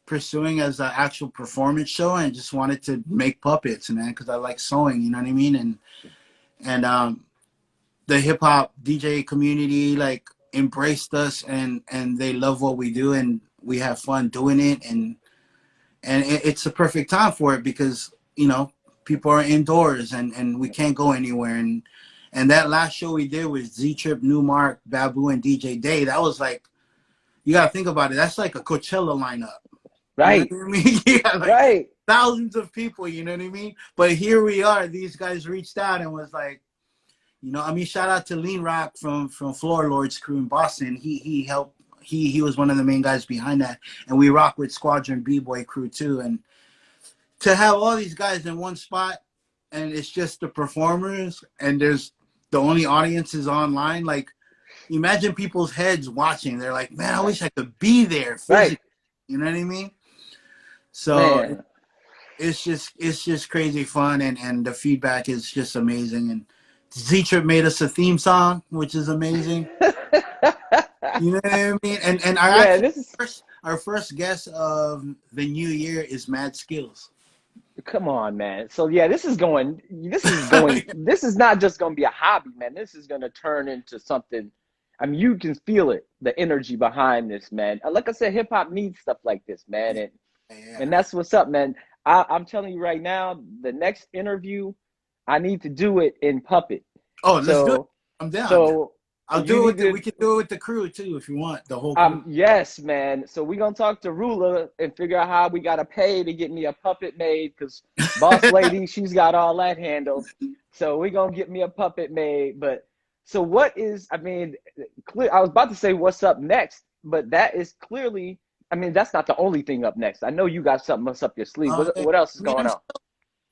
pursuing as an actual performance show, and just wanted to make puppets, man, because I like sewing. You know what I mean? And the hip hop DJ community like embraced us, and they love what we do, and we have fun doing it, and it's a perfect time for it because, you know, people are indoors, and we can't go anywhere. And that last show we did was Z Trip, Newmark, Babu, and DJ Day. That was like, you gotta think about it. That's like a Coachella lineup. You know Right, what I mean? Yeah, like right. thousands of people. You know what I mean? But here we are. These guys reached out and was like, you know, I mean, shout out to Lean Rock from Floor Lords crew in Boston. He helped. He was one of the main guys behind that, and we rock with Squadron B-Boy crew too. And to have all these guys in one spot, and it's just the performers, and there's the only audience is online. Like, imagine people's heads watching. They're like, man, I wish I could be there Right. physically. You know what I mean? So Man. it's just crazy fun, and the feedback is just amazing. And Z Trip made us a theme song, which is amazing. You know what I mean? And our Yeah, actually this is our first guest of the new year is Mad Skills. come on, man. So yeah, this is not just gonna be a hobby, man. This is gonna turn into something. I mean, you can feel it, the energy behind this, man. Like I said, hip hop needs stuff like this, man. And Yeah. that's what's up, man. I'm telling you right now, the next interview, I need to do it in Puppet. Oh, let's do it. So, I'm down. so I'll you do it need with to. we can do it with the crew too if you want the whole crew. Yes, man. So we gonna talk to Rula and figure out how we gotta pay to get me a puppet made, because boss lady, she's got all that handled. So we gonna get me a puppet made. But so what is? I mean, clear. I was about to say what's up next, but that is clearly. I mean, that's not the only thing up next. I know you got something else up your sleeve. What Yeah. what else I is mean, going on?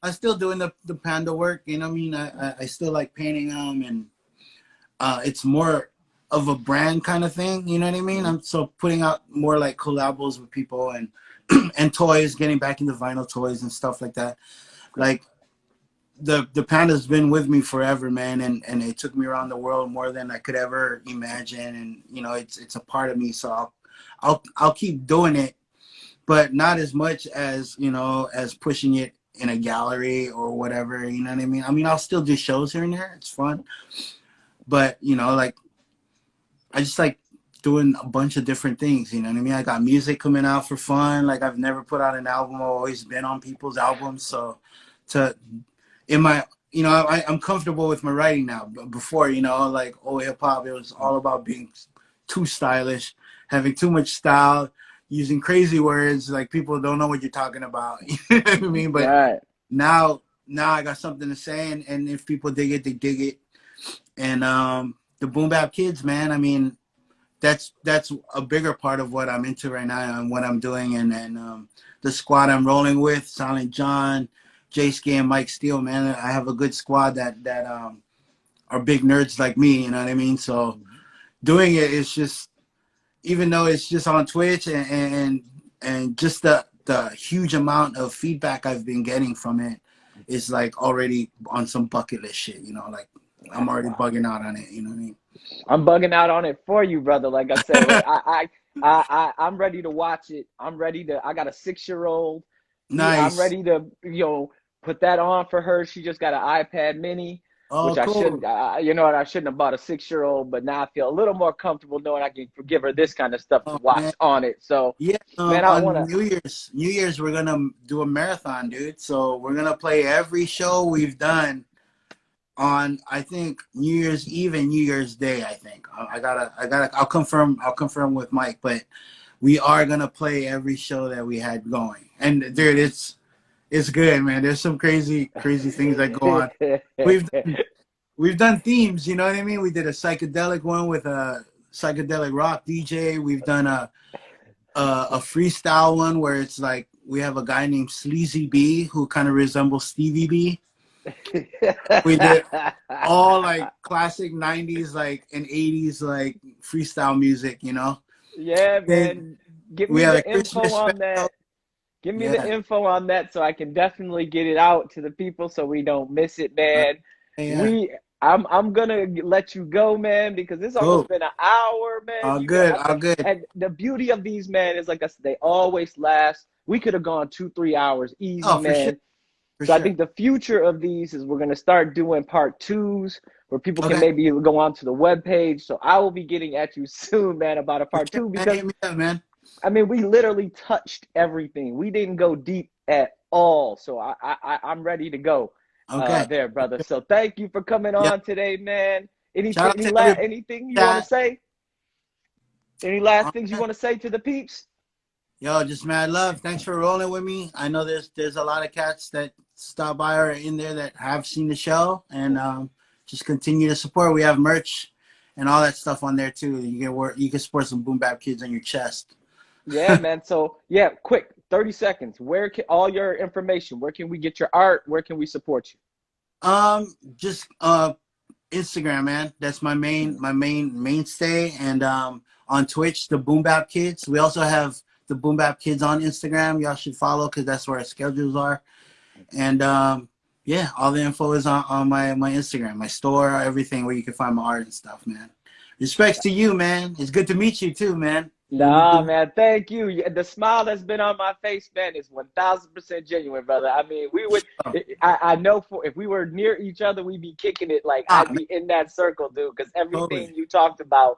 I'm still doing the panda work. You know what I mean? I still like painting them, and it's more of a brand kind of thing. You know what I mean? I'm so putting out more like collabos with people and and toys, getting back into vinyl toys and stuff like that. Like the panda's been with me forever, man, and it took me around the world more than I could ever imagine, and you know it's a part of me. So I'll keep doing it, but not as much as you know as pushing it in a gallery or whatever. You know what I mean? I mean I'll still do shows here and there. It's fun, but you know like I just like doing a bunch of different things. You know what I mean? I got music coming out for fun. Like I've never put out an album. I've always been on people's albums. So to in my you know I'm comfortable with my writing now. But before you know like old hip hop, it was all about being too stylish, having too much style, using crazy words like people don't know what you're talking about. You know what I mean? But Right. now I got something to say, and if people dig it, they dig it. And the Boom Bap Kids, man. I mean, that's a bigger part of what I'm into right now and what I'm doing. And the squad I'm rolling with, Silent John, J-Ski, and Mike Steele, man. I have a good squad that are big nerds like me. You know what I mean? So doing it is just, even though it's just on Twitch and just the huge amount of feedback I've been getting from it is like already on some bucket list shit. You know, like I'm already bugging out on it. You know what I mean? I'm bugging out on it for you, brother. Like I said, I'm ready to watch it. I'm ready to. I got a 6-year-old. I'm Nice. ready to, put that on for her. She just got an iPad Mini, Oh, which I cool. shouldn't. You know what? I shouldn't have bought a 6-year-old, but now I feel a little more comfortable knowing I can give her this kind of stuff to Oh watch man. on it. So, Yeah. man, I want On to. New Year's, we're gonna do a marathon, dude. So we're gonna play every show we've done on I think New Year's Eve and New Year's Day. I think I'll confirm with Mike, but we are gonna play every show that we had going. And dude, it's good, man. There's some crazy things that go on. We've we've done themes, you know what I mean? We did a psychedelic one with a psychedelic rock DJ. We've done a freestyle one where it's like we have a guy named Sleazy B who kind of resembles Stevie B. We did all like classic 90s like and 80s like freestyle music, you know. Yeah, Then man. Give we me had a the info Christmas on special. that. Give me the Yeah. info on that so I can definitely get it out to the people so we don't miss it, Uh, man. yeah. I'm gonna let you go, man, because it's almost Cool. been an hour, man. All You got good. All good. and the beauty of these, man, is like I said, they always last. We could have gone 2-3 hours easy, Oh, for sure. man. For So I sure. think the future of these is we're gonna start doing part twos where people can Okay. maybe go onto the web page. So I will be getting at you soon, man, about a For part sure, two man. because Hit me up, man. I mean, we literally touched everything. We didn't go deep at all. So I'm ready to go Okay. there, brother. So thank you for coming Yeah. on today, man. Shout out to everybody Anything in you want to chat. say? Any last things you want to say to the peeps? Yo, just mad love. Thanks for rolling with me. I know there's a lot of cats that stop by or in there that have seen the show, and just continue to support. We have merch and all that stuff on there too. You can sport some Boom Bap Kids on your chest. Yeah, man. So yeah, quick, 30 seconds. Where can all your information? Where can we get your art? Where can we support Just Instagram, man. That's my mainstay, and on Twitch, the Boom Bap Kids. We also have the Boom Bap Kids on Instagram. Y'all should follow because that's where our schedules are. And yeah, all the info is on my Instagram, my store, everything where you can find my art and stuff, man. Respects to you, man. It's good to meet you too, man. Nah, man, thank you. The smile that's been on my face, man, is 1000% genuine, brother. I mean, we would, I know for if we were near each other, we'd be kicking it like Ah, I'd man, be in that circle, dude. Because totally. everything you talked about,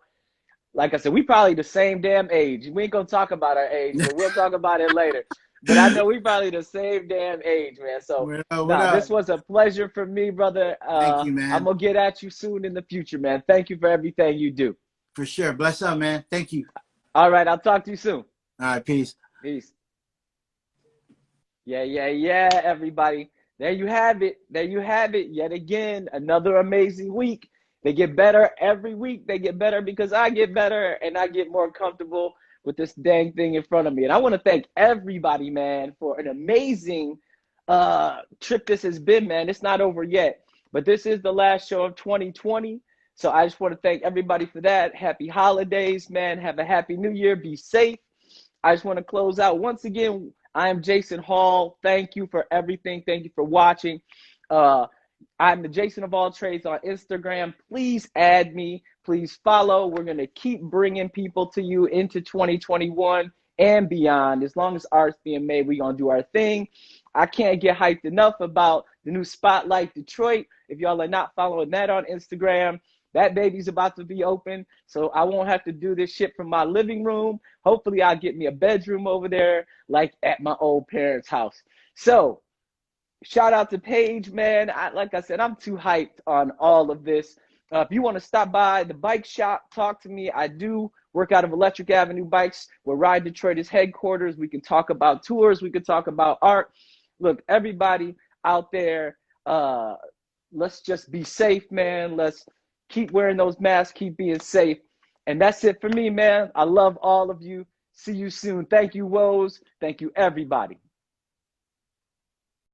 like I said, we probably the same damn age. We ain't gonna talk about our age, but we'll talk about it later. But I know we probably the same damn age, man. So What up? What nah, up? this was a pleasure for me, brother. Thank you, I'm man. gonna get at you soon in the future, man. Thank you for everything you do. For sure. Bless up, man. Thank you. All right, I'll talk to you soon. All right, peace. Peace. Yeah, everybody. There you have it. There you have it. Yet again, another amazing week. They get better every week. They get better because I get better and I get more comfortable with this dang thing in front of me. And I want to thank everybody, man, for an amazing trip this has been, man. It's not over yet, but this is the last show of 2020. So I just want to thank everybody for that. Happy holidays, man. Have a happy new year. Be safe. I just want to close out once again. I am Jason Hall. Thank you for everything. Thank you for watching. I'm the Jason of all trades on Instagram. Please add me. Please follow. We're going to keep bringing people to you into 2021 and beyond. As long as art's being made, we're going to do our thing. I can't get hyped enough about the new Spotlight Detroit. If y'all are not following that on Instagram, that baby's about to be open, so I won't have to do this shit from my living room. Hopefully, I'll get me a bedroom over there, like at my old parents' house. So, shout out to Paige, man. Like I said, I'm too hyped on all of this. If you want to stop by the bike shop, talk to me. I do work out of Electric Avenue Bikes, where Ride Detroit is headquarters. We can talk about tours. We can talk about art. Look, everybody out there, let's just be safe, man. Let's keep wearing those masks, keep being safe. And that's it for me, man. I love all of you. See you soon. Thank you, Woes. Thank you, everybody.